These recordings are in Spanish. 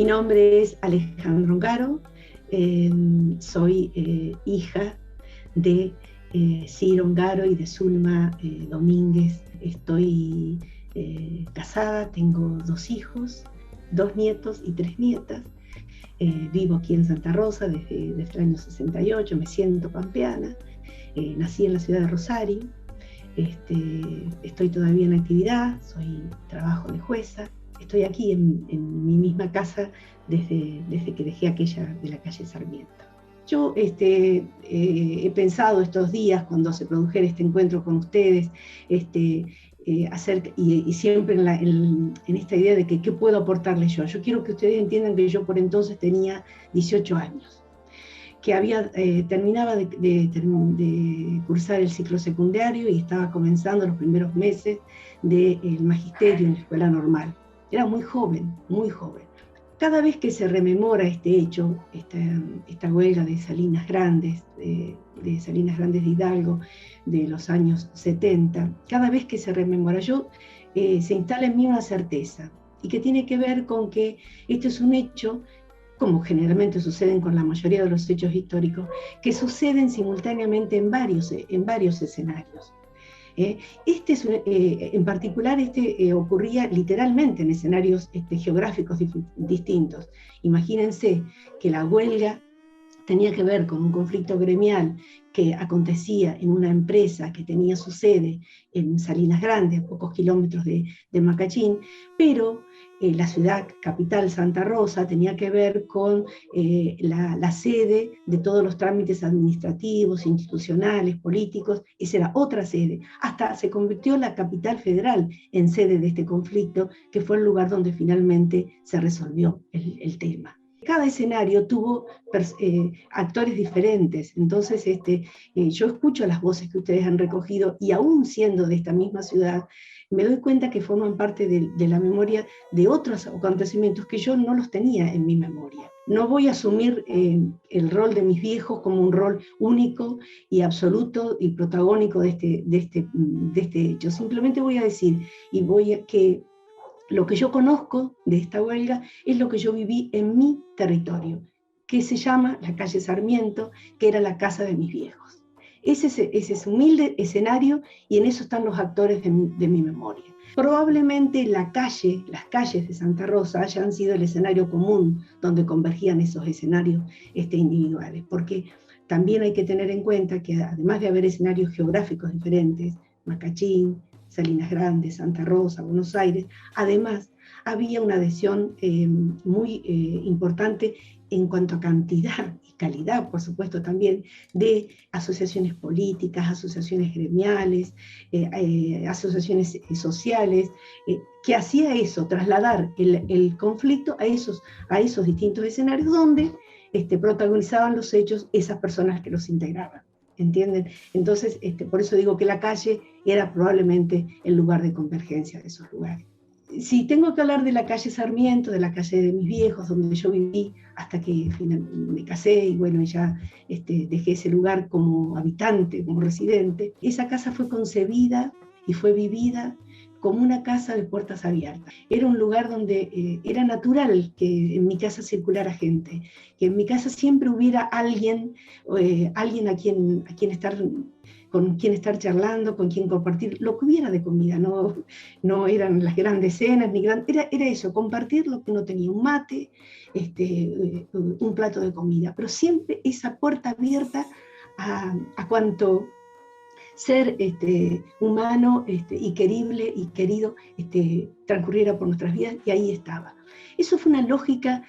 nombre es Alejandra Ongaro, soy hija de Ciro Ongaro y de Zulma Domínguez. Estoy casada, tengo 2 hijos, 2 nietos y 3 nietas. Vivo aquí en Santa Rosa desde el año 68, me siento pampeana. Nací en la ciudad de Rosario. Estoy todavía en actividad, trabajo de jueza. Estoy aquí en mi misma casa desde que dejé aquella de la calle Sarmiento. Yo he pensado estos días, cuando se produjera este encuentro con ustedes, y siempre en esta idea de que qué puedo aportarles yo. Yo quiero que ustedes entiendan que yo por entonces tenía 18 años, que terminaba de cursar el ciclo secundario y estaba comenzando los primeros meses del magisterio en la escuela normal. Era muy joven, muy joven. Cada vez que se rememora este hecho, esta huelga de Salinas Grandes, de Salinas Grandes de Hidalgo, de los años 70, cada vez que se rememora, se instala en mí una certeza, y que tiene que ver con que este es un hecho, como generalmente suceden con la mayoría de los hechos históricos, que suceden simultáneamente en varios escenarios. En particular, ocurría literalmente en escenarios geográficos distintos. Imagínense que la huelga tenía que ver con un conflicto gremial que acontecía en una empresa que tenía su sede en Salinas Grandes, pocos kilómetros de Macachín, pero la ciudad capital, Santa Rosa, tenía que ver con la sede de todos los trámites administrativos, institucionales, políticos. Esa era otra sede. Hasta se convirtió la capital federal en sede de este conflicto, que fue el lugar donde finalmente se resolvió el tema. Cada escenario tuvo actores diferentes, entonces yo escucho las voces que ustedes han recogido, y aún siendo de esta misma ciudad, me doy cuenta que forman parte de la memoria de otros acontecimientos que yo no los tenía en mi memoria. No voy a asumir el rol de mis viejos como un rol único y absoluto y protagónico de este hecho. Simplemente voy a decir, que lo que yo conozco de esta huelga es lo que yo viví en mi territorio, que se llama la calle Sarmiento, que era la casa de mis viejos. Ese es humilde escenario, y en eso están los actores de mi memoria. Probablemente las calles de Santa Rosa hayan sido el escenario común donde convergían esos escenarios individuales, porque también hay que tener en cuenta que, además de haber escenarios geográficos diferentes, Macachín, Salinas Grandes, Santa Rosa, Buenos Aires, además había una adhesión muy importante en cuanto a cantidad y calidad, por supuesto, también de asociaciones políticas, asociaciones gremiales, asociaciones sociales, que hacía eso, trasladar el conflicto a esos distintos escenarios donde protagonizaban los hechos esas personas que los integraban. ¿Entienden? Entonces, por eso digo que la calle era probablemente el lugar de convergencia de esos lugares. Si tengo que hablar de la calle Sarmiento, de la calle de mis viejos, donde yo viví hasta que me casé, y bueno, ya dejé ese lugar como habitante, como residente, esa casa fue concebida y fue vivida como una casa de puertas abiertas. Era un lugar donde era natural que en mi casa circulara gente, que en mi casa siempre hubiera alguien con quien estar charlando, con quien compartir lo que hubiera de comida. No eran las grandes cenas, era eso, compartir lo que uno tenía, un mate, un plato de comida, pero siempre esa puerta abierta a cuanto ser humano y querible y querido transcurriera por nuestras vidas, y ahí estaba. Eso fue una lógica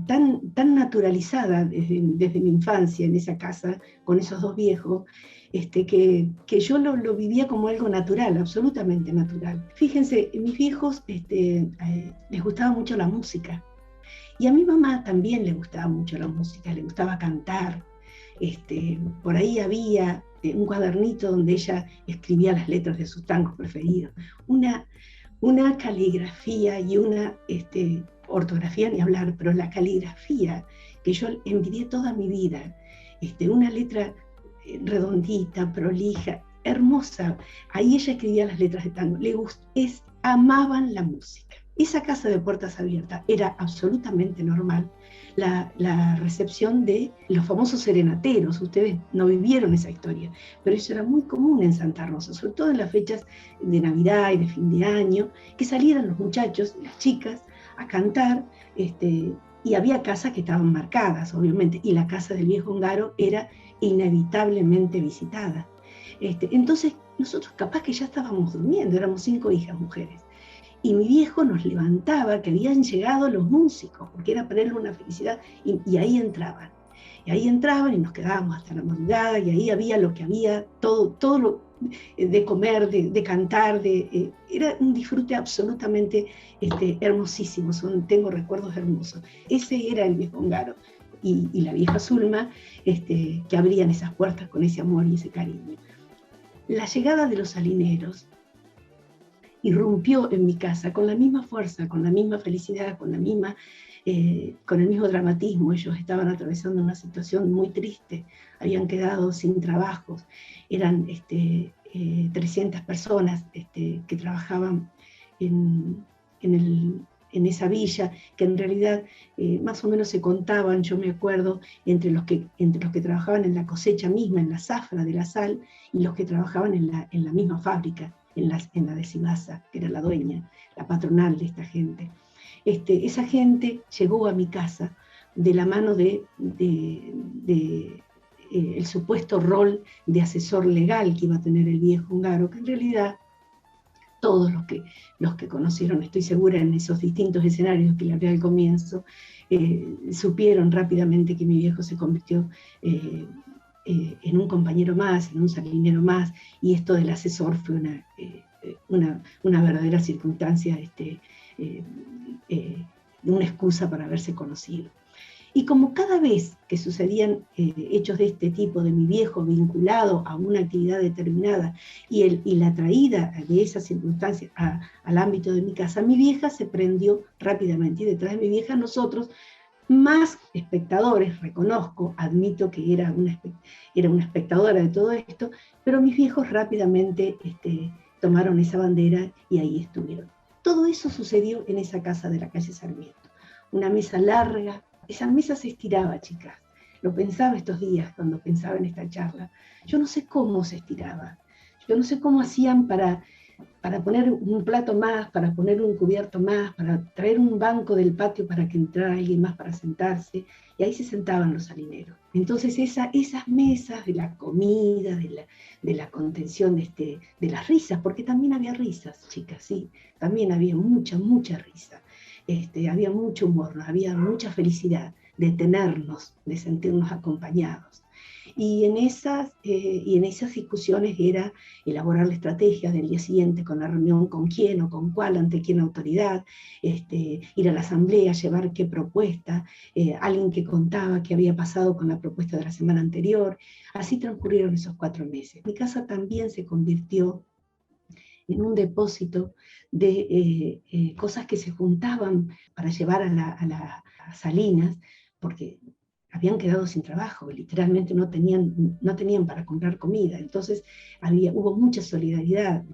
tan naturalizada desde mi infancia en esa casa, con esos 2 viejos, que yo lo vivía como algo natural, absolutamente natural. Fíjense, mis viejos les gustaba mucho la música, y a mi mamá también le gustaba mucho la música, le gustaba cantar. Por ahí había un cuadernito donde ella escribía las letras de sus tangos preferidos. Una caligrafía y una ortografía ni hablar, pero la caligrafía que yo envidié toda mi vida, una letra redondita, prolija, hermosa. Ahí ella escribía las letras de tango. Amaban la música. esa casa de puertas abiertas era absolutamente normal. La recepción de los famosos serenateros, ustedes no vivieron esa historia, pero eso era muy común en Santa Rosa, sobre todo en las fechas de Navidad y de fin de año, que salieran los muchachos, las chicas, a cantar, y había casas que estaban marcadas, obviamente, y la casa del viejo húngaro era inevitablemente visitada. Entonces, nosotros capaz que ya estábamos durmiendo, éramos 5 hijas mujeres, y mi viejo nos levantaba que habían llegado los músicos, porque era para él una felicidad, y ahí entraban. Y ahí entraban y nos quedábamos hasta la madrugada, y ahí había lo que había, todo lo de comer, de cantar, era un disfrute absolutamente hermosísimo, tengo recuerdos hermosos. Ese era el viejo húngaro y la vieja Zulma, que abrían esas puertas con ese amor y ese cariño. La llegada de los salineros irrumpió en mi casa con la misma fuerza, con la misma felicidad, con el mismo dramatismo. Ellos estaban atravesando una situación muy triste, habían quedado sin trabajos, eran 300 personas que trabajaban en esa villa, que en realidad más o menos se contaban, yo me acuerdo, entre los que trabajaban en la cosecha misma, en la zafra de la sal, y los que trabajaban en la misma fábrica, en la de Sibasa, que era la dueña, la patronal de esta gente. Esa gente llegó a mi casa de la mano de el supuesto rol de asesor legal que iba a tener el viejo húngaro, que en realidad todos los que conocieron, estoy segura, en esos distintos escenarios que le hablé al comienzo, supieron rápidamente que mi viejo se convirtió en un compañero más, en un salinero más, y esto del asesor fue una verdadera circunstancia, una excusa para haberse conocido. Y como cada vez que sucedían hechos de este tipo, de mi viejo vinculado a una actividad determinada y la traída de esa circunstancia al ámbito de mi casa, mi vieja se prendió rápidamente, y detrás de mi vieja nosotros, más espectadores, reconozco, admito que era una espectadora de todo esto, pero mis viejos rápidamente tomaron esa bandera y ahí estuvieron. Todo eso sucedió en esa casa de la calle Sarmiento. Una mesa larga, esa mesa se estiraba, chicas. Lo pensaba estos días cuando pensaba en esta charla. Yo no sé cómo se estiraba. Yo no sé cómo hacían para poner un plato más, para poner un cubierto más, para traer un banco del patio para que entrara alguien más para sentarse, y ahí se sentaban los salineros. Entonces esas mesas de la comida, de la contención, de las risas, porque también había risas, chicas, sí, también había mucha risa, había mucho humor, había mucha felicidad de tenernos, de sentirnos acompañados. Y en esas discusiones era elaborar la estrategia del día siguiente con la reunión con quién o con cuál, ante quién autoridad, ir a la asamblea, llevar qué propuesta, alguien que contaba qué había pasado con la propuesta de la semana anterior. Así transcurrieron esos 4 meses. Mi casa también se convirtió en un depósito de cosas que se juntaban para llevar a las salinas, porque habían quedado sin trabajo, literalmente no tenían para comprar comida. Entonces hubo mucha solidaridad,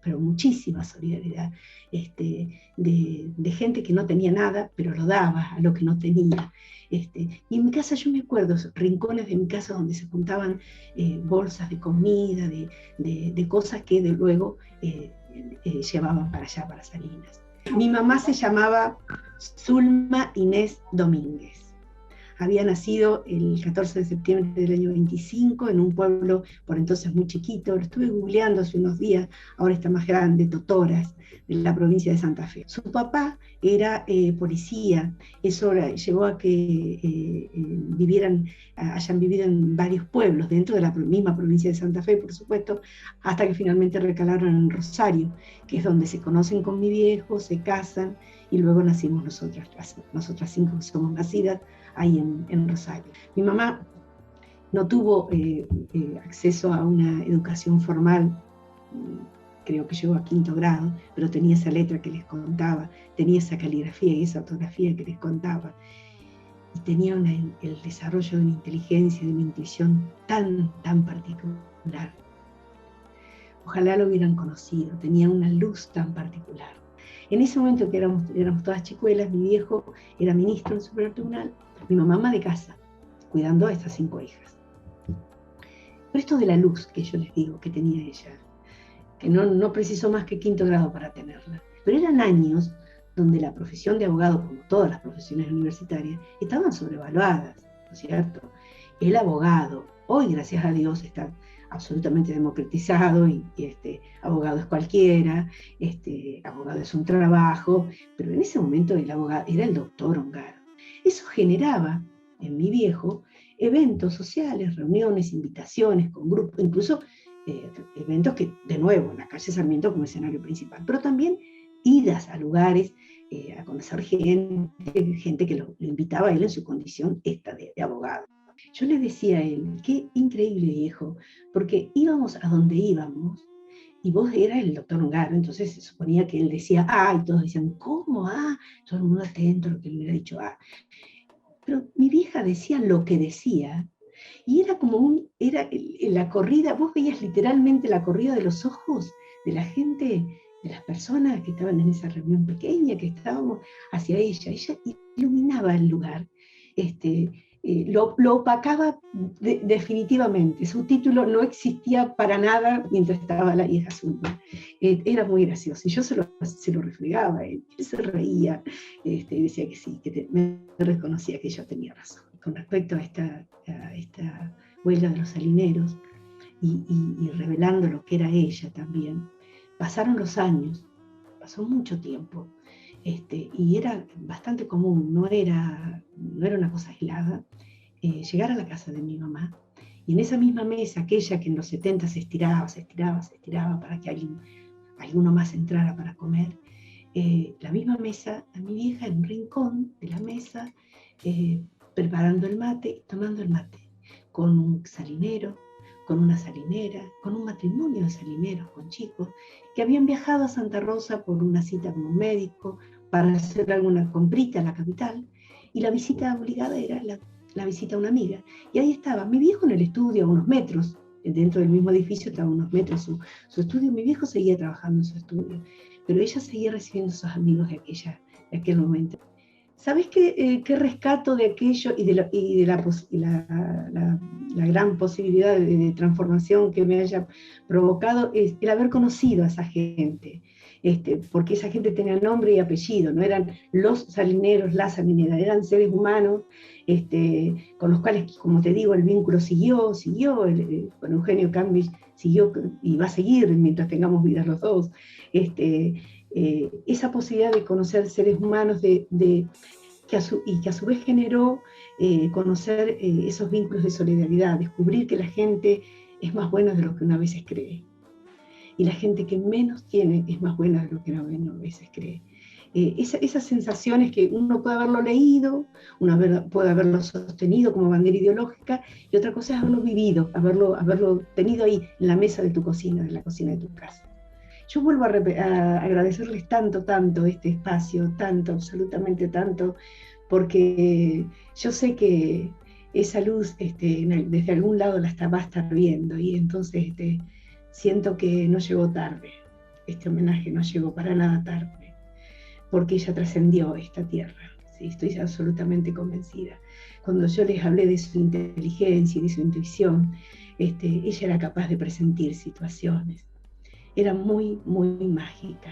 pero muchísima solidaridad, de gente que no tenía nada, pero lo daba a lo que no tenía. Y en mi casa, yo me acuerdo, rincones de mi casa donde se juntaban bolsas de comida, de cosas que de luego llevaban para allá, para Salinas. Mi mamá se llamaba Zulma Inés Domínguez. Había nacido el 14 de septiembre del año 25 en un pueblo por entonces muy chiquito, lo estuve googleando hace unos días, ahora está más grande, Totoras, de la provincia de Santa Fe. Su papá era policía, eso llevó a que hayan vivido en varios pueblos, dentro de la misma provincia de Santa Fe, por supuesto, hasta que finalmente recalaron en Rosario, que es donde se conocen con mi viejo, se casan, y luego nacimos nosotras 5 que somos nacidas ahí en Rosario. Mi mamá no tuvo acceso a una educación formal, creo que llegó a 5º grado, pero tenía esa letra que les contaba, tenía esa caligrafía y esa ortografía que les contaba, y tenía el desarrollo de una inteligencia, de una intuición tan particular. Ojalá lo hubieran conocido, tenía una luz tan particular. En ese momento que éramos todas chicuelas, mi viejo era ministro del Supremo Tribunal, mi mamá ama de casa, cuidando a estas 5 hijas. Pero esto de la luz que yo les digo que tenía ella, que no precisó más que 5º grado para tenerla, pero eran años donde la profesión de abogado, como todas las profesiones universitarias, estaban sobrevaluadas, ¿no es cierto? El abogado, hoy gracias a Dios está absolutamente democratizado y abogado es cualquiera, abogado es un trabajo, pero en ese momento el abogado era el doctor Ongaro. Eso generaba en mi viejo eventos sociales, reuniones, invitaciones con grupos, incluso eventos que, de nuevo, en la calle Sarmiento como escenario principal, pero también idas a lugares, a conocer gente que lo invitaba a él en su condición de abogado. Yo le decía a él, qué increíble viejo, porque íbamos a donde íbamos, y vos eras el doctor Ongaro, entonces se suponía que él decía, y todos decían, ¿cómo? Todo el mundo atento a lo que él hubiera dicho, Pero mi vieja decía lo que decía, y era como la corrida, vos veías literalmente la corrida de los ojos de la gente, de las personas que estaban en esa reunión pequeña, que estábamos hacia ella. Ella iluminaba el lugar, lo opacaba definitivamente. Su título no existía para nada mientras estaba la vieja Zulma. Era muy gracioso, y yo se lo refregaba, él se reía, y decía que sí, que me reconocía que yo tenía razón. Con respecto a esta huelga de los salineros, y revelando lo que era ella también, pasaron los años, pasó mucho tiempo, y era bastante común, no era una cosa aislada, llegar a la casa de mi mamá, y en esa misma mesa, aquella que en los 70 se estiraba para que alguno más entrara para comer, la misma mesa, a mi vieja en un rincón de la mesa, preparando el mate, tomando el mate, con un salinero, con una salinera, con un matrimonio de salineros, con chicos, que habían viajado a Santa Rosa por una cita con un médico, para hacer alguna comprita a la capital, y la visita obligada era la visita a una amiga. Y ahí estaba mi viejo en el estudio, a unos metros, dentro del mismo edificio estaba a unos metros su estudio, mi viejo seguía trabajando en su estudio, pero ella seguía recibiendo a sus amigos de aquel momento. ¿Sabés qué rescato de aquello y de la gran posibilidad de transformación que me haya provocado? Es el haber conocido a esa gente, porque esa gente tenía nombre y apellido, no eran los salineros, las salineras, eran seres humanos, con los cuales, como te digo, el vínculo siguió, con Eugenio Cambridge siguió y va a seguir mientras tengamos vida los dos. Esa posibilidad de conocer seres humanos que a su vez generó conocer esos vínculos de solidaridad, descubrir que la gente es más buena de lo que una veces cree, y la gente que menos tiene es más buena de lo que una veces cree. Esas sensaciones que uno puede haberlo leído, puede haberlo sostenido como bandera ideológica, y otra cosa es haberlo vivido, haberlo tenido ahí en la mesa de tu cocina, en la cocina de tu casa. Yo vuelvo a agradecerles tanto este espacio, absolutamente tanto, porque yo sé que esa luz desde algún lado va a estar viendo, y entonces siento que no llegó tarde, este homenaje no llegó para nada tarde, porque ella trascendió esta tierra, ¿sí? Estoy absolutamente convencida. Cuando yo les hablé de su inteligencia y de su intuición, ella era capaz de presentir situaciones. Era muy, muy mágica.